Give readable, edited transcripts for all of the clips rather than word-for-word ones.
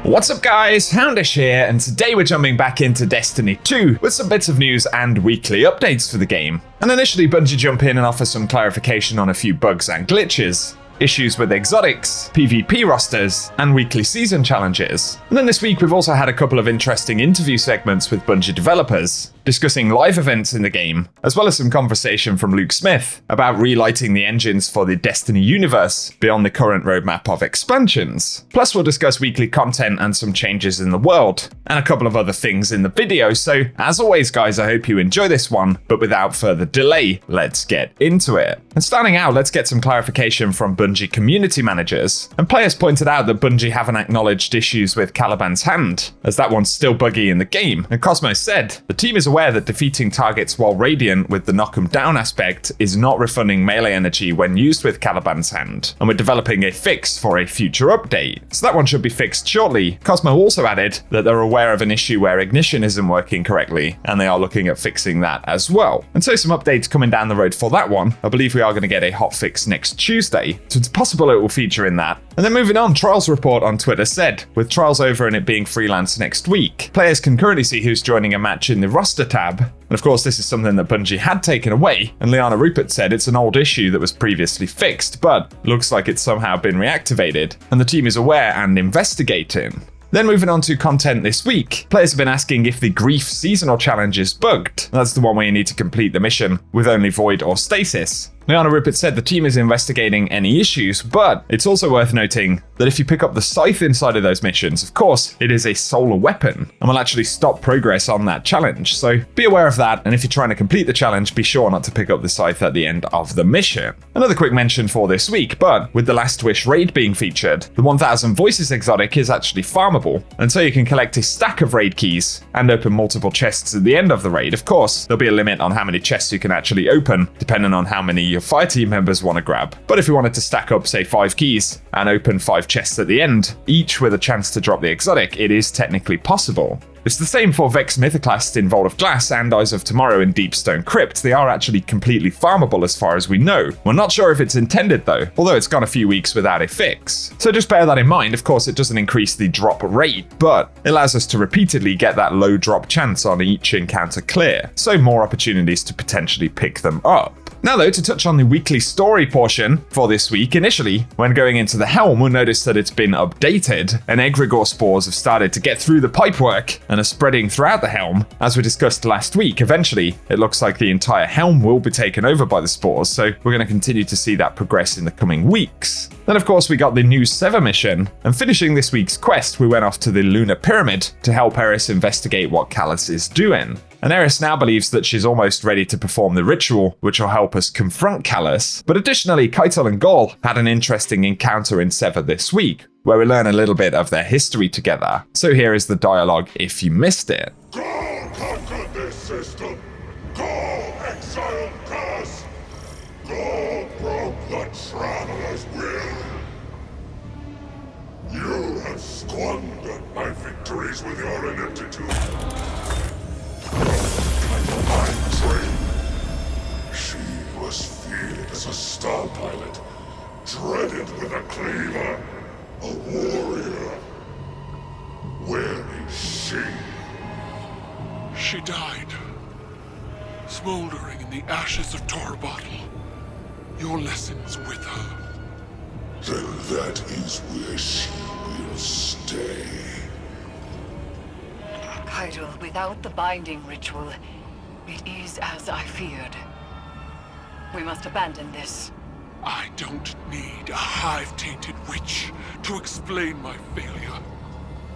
What's up guys, Houndish here, and today we're jumping back into Destiny 2 with some bits of news and weekly updates for the game. And initially Bungie jump in and offer some clarification on a few bugs and glitches, issues with exotics, PvP rosters, and weekly season challenges. And then this week we've also had a couple of interesting interview segments with Bungie developers, discussing live events in the game, as well as some conversation from Luke Smith about relighting the engines for the Destiny universe beyond the current roadmap of expansions. Plus we'll discuss weekly content and some changes in the world, and a couple of other things in the video, so as always guys, I hope you enjoy this one, but without further delay, let's get into it. And starting out, let's get some clarification from Bungie community managers, and players pointed out that Bungie haven't acknowledged issues with Caliban's hand, as that one's still buggy in the game, and Cosmos said, the team is aware that defeating targets while radiant with the knock 'em down aspect is not refunding melee energy when used with Caliban's hand, and we're developing a fix for a future update, so that one should be fixed shortly. Cosmo also added that they're aware of an issue where ignition isn't working correctly, and they are looking at fixing that as well. And so some updates coming down the road for that one. I believe we are going to get a hotfix next Tuesday, so it's possible it will feature in that. And then moving on, Trials Report on Twitter said, with Trials over and it being freelance next week, players can currently see who's joining a match in the roster tab. And of course this is something that Bungie had taken away, and Liana Rupert said it's an old issue that was previously fixed, but looks like it's somehow been reactivated, and the team is aware and investigating. Then moving on to content this week, players have been asking if the Grief seasonal challenge is bugged. That's the one where you need to complete the mission with only Void or Stasis. Liana Rupert said the team is investigating any issues, but it's also worth noting that if you pick up the scythe inside of those missions, of course, it is a solar weapon and will actually stop progress on that challenge. So be aware of that, and if you're trying to complete the challenge, be sure not to pick up the scythe at the end of the mission. Another quick mention for this week, but with the Last Wish raid being featured, the 1000 Voices exotic is actually farmable, and so you can collect a stack of raid keys and open multiple chests at the end of the raid. Of course, there'll be a limit on how many chests you can actually open, depending on how many your fire team members want to grab. But if you wanted to stack up, say, 5 keys and open 5 chests at the end, each with a chance to drop the exotic, it is technically possible. It's the same for Vex Mythoclast in Vault of Glass and Eyes of Tomorrow in Deepstone Crypt. They are actually completely farmable as far as we know. We're not sure if it's intended though, although it's gone a few weeks without a fix. So just bear that in mind. Of course, it doesn't increase the drop rate, but it allows us to repeatedly get that low drop chance on each encounter clear, so more opportunities to potentially pick them up. Now though, to touch on the weekly story portion for this week, initially, when going into the Helm, we'll notice that it's been updated, and egregore spores have started to get through the pipework and are spreading throughout the Helm. As we discussed last week, eventually, it looks like the entire Helm will be taken over by the spores, so we're going to continue to see that progress in the coming weeks. Then of course we got the new Sever mission, and finishing this week's quest, we went off to the Lunar Pyramid to help Eris investigate what Callus is doing. And Eris now believes that she's almost ready to perform the ritual, which will help us confront Callus. But additionally, Keitel and Gaul had an interesting encounter in Sever this week, where we learn a little bit of their history together. So here is the dialogue if you missed it. Gaul conquered this system. Gaul exiled Callus. Gaul broke the Traveler's will. You have squandered my victories with your ineptitude. She was feared as a star pilot, dreaded with a cleaver, a warrior. Where is she? She died, smoldering in the ashes of Torbottle. Your lessons with her. Then that is where she will stay. Keitel, without the binding ritual, it is as I feared. We must abandon this. I don't need a hive-tainted witch to explain my failure.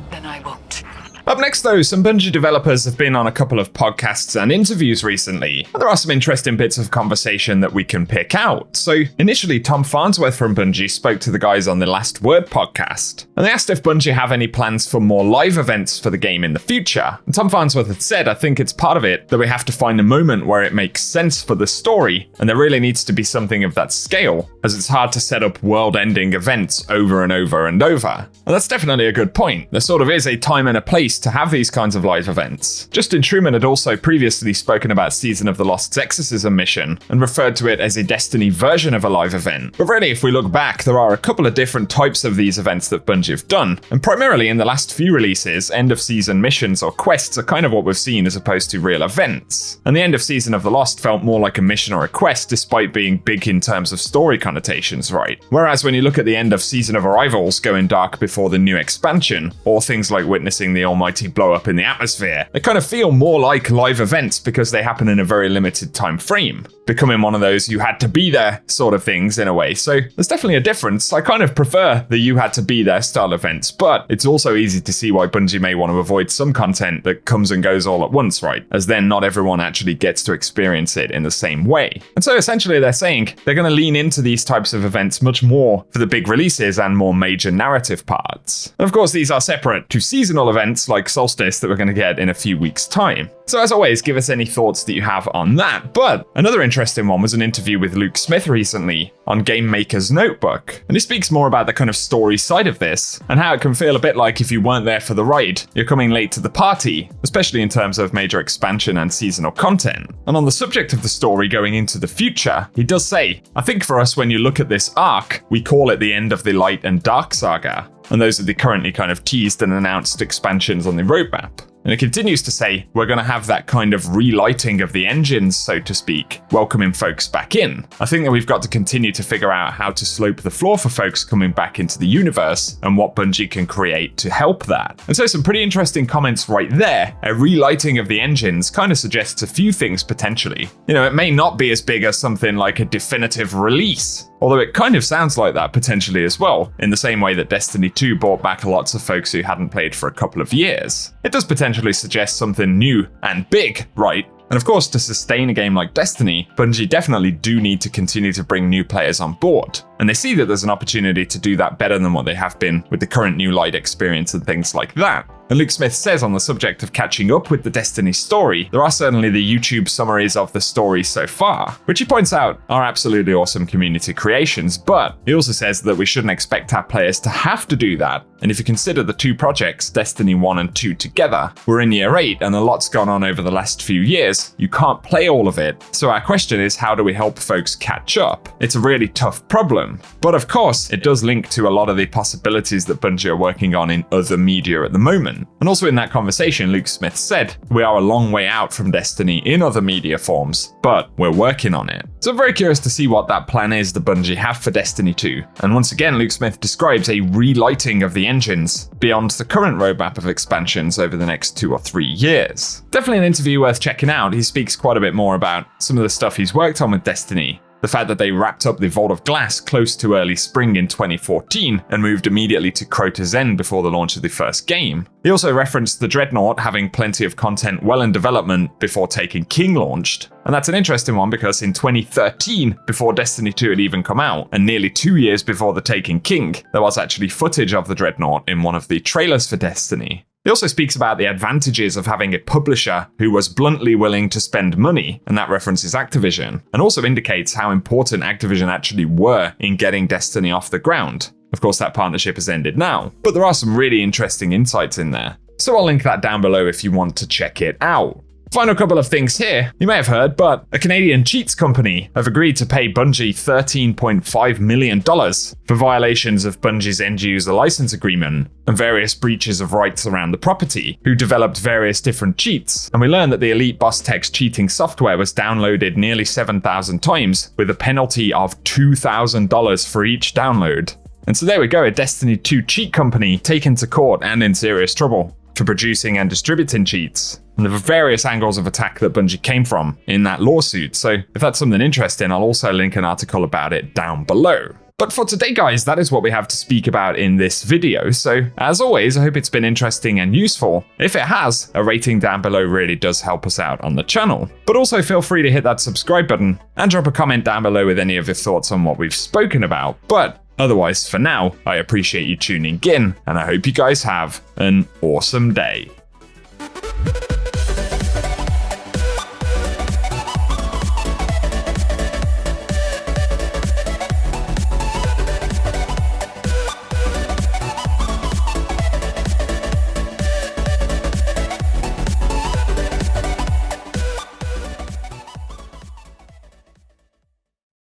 Then I won't. Up next though, some Bungie developers have been on a couple of podcasts and interviews recently. There are some interesting bits of conversation that we can pick out. So initially, Tom Farnsworth from Bungie spoke to the guys on the Last Word podcast, and they asked if Bungie have any plans for more live events for the game in the future. And Tom Farnsworth had said, I think it's part of it that we have to find a moment where it makes sense for the story, and there really needs to be something of that scale, as it's hard to set up world-ending events over and over and over. And that's definitely a good point. They're sort sort of is a time and a place to have these kinds of live events. Justin Truman had also previously spoken about Season of the Lost's Exorcism mission and referred to it as a Destiny version of a live event. But really, if we look back, there are a couple of different types of these events that Bungie have done, and primarily in the last few releases, end of season missions or quests are kind of what we've seen as opposed to real events. And the end of Season of the Lost felt more like a mission or a quest despite being big in terms of story connotations, right? Whereas when you look at the end of Season of Arrivals going dark before the new expansion, or things like witnessing the almighty blow up in the atmosphere, they kind of feel more like live events because they happen in a very limited time frame, becoming one of those you had to be there sort of things in a way. So there's definitely a difference. I kind of prefer the you had to be there style events, but it's also easy to see why Bungie may want to avoid some content that comes and goes all at once, right? As then not everyone actually gets to experience it in the same way. And so essentially they're saying they're going to lean into these types of events much more for the big releases and more major narrative parts. And of course, these are separate to seasonal events like Solstice that we're going to get in a few weeks' time. So as always, give us any thoughts that you have on that. But another interesting one was an interview with Luke Smith recently on Game Maker's Notebook. And he speaks more about the kind of story side of this and how it can feel a bit like if you weren't there for the ride, you're coming late to the party, especially in terms of major expansion and seasonal content. And on the subject of the story going into the future, he does say, I think for us when you look at this arc, we call it the end of the Light and Dark saga. And those are the currently kind of teased and announced expansions on the roadmap. And it continues to say, we're going to have that kind of relighting of the engines, so to speak, welcoming folks back in. I think that we've got to continue to figure out how to slope the floor for folks coming back into the universe and what Bungie can create to help that. And so some pretty interesting comments right there. A relighting of the engines kind of suggests a few things potentially. You know, it may not be as big as something like a definitive release, although it kind of sounds like that potentially as well, in the same way that Destiny 2 brought back lots of folks who hadn't played for a couple of years. It does potentially suggest something new and big, right? And of course, to sustain a game like Destiny, Bungie definitely do need to continue to bring new players on board. And they see that there's an opportunity to do that better than what they have been with the current new Light experience and things like that. And Luke Smith says on the subject of catching up with the Destiny story, there are certainly the YouTube summaries of the story so far, which he points out are absolutely awesome community creations, but he also says that we shouldn't expect our players to have to do that. And if you consider the two projects, Destiny 1 and 2 together, we're in year 8 and a lot's gone on over the last few years, you can't play all of it. So our question is, how do we help folks catch up? It's a really tough problem. But of course, it does link to a lot of the possibilities that Bungie are working on in other media at the moment. And also in that conversation, Luke Smith said, we are a long way out from Destiny in other media forms, but we're working on it. So I'm very curious to see what that plan is that Bungie have for Destiny 2. And once again, Luke Smith describes a relighting of the engines beyond the current roadmap of expansions over the next 2 or 3 years. Definitely an interview worth checking out. He speaks quite a bit more about some of the stuff he's worked on with Destiny. The fact that they wrapped up the Vault of Glass close to early spring in 2014 and moved immediately to Crota's End before the launch of the first game. He also referenced the Dreadnought having plenty of content well in development before Taken King launched. And that's an interesting one because in 2013, before Destiny 2 had even come out, and nearly 2 years before the Taken King, there was actually footage of the Dreadnought in one of the trailers for Destiny. He also speaks about the advantages of having a publisher who was bluntly willing to spend money, and that references Activision, and also indicates how important Activision actually were in getting Destiny off the ground. Of course, that partnership has ended now, but there are some really interesting insights in there. So I'll link that down below if you want to check it out. Final couple of things here. You may have heard, but a Canadian cheats company have agreed to pay Bungie $13.5 million for violations of Bungie's end-user license agreement and various breaches of rights around the property, who developed various different cheats. And we learned that the Elite Boss Text cheating software was downloaded nearly 7,000 times, with a penalty of $2,000 for each download. And so there we go, a Destiny 2 cheat company taken to court and in serious trouble for producing and distributing cheats. And there are various angles of attack that Bungie came from in that lawsuit, so if that's something interesting, I'll also link an article about it down below. But for today, guys, that is what we have to speak about in this video. So as always, I hope it's been interesting and useful. If it has, a rating down below really does help us out on the channel. But also feel free to hit that subscribe button and drop a comment down below with any of your thoughts on what we've spoken about. But otherwise, for now, I appreciate you tuning in, and I hope you guys have an awesome day.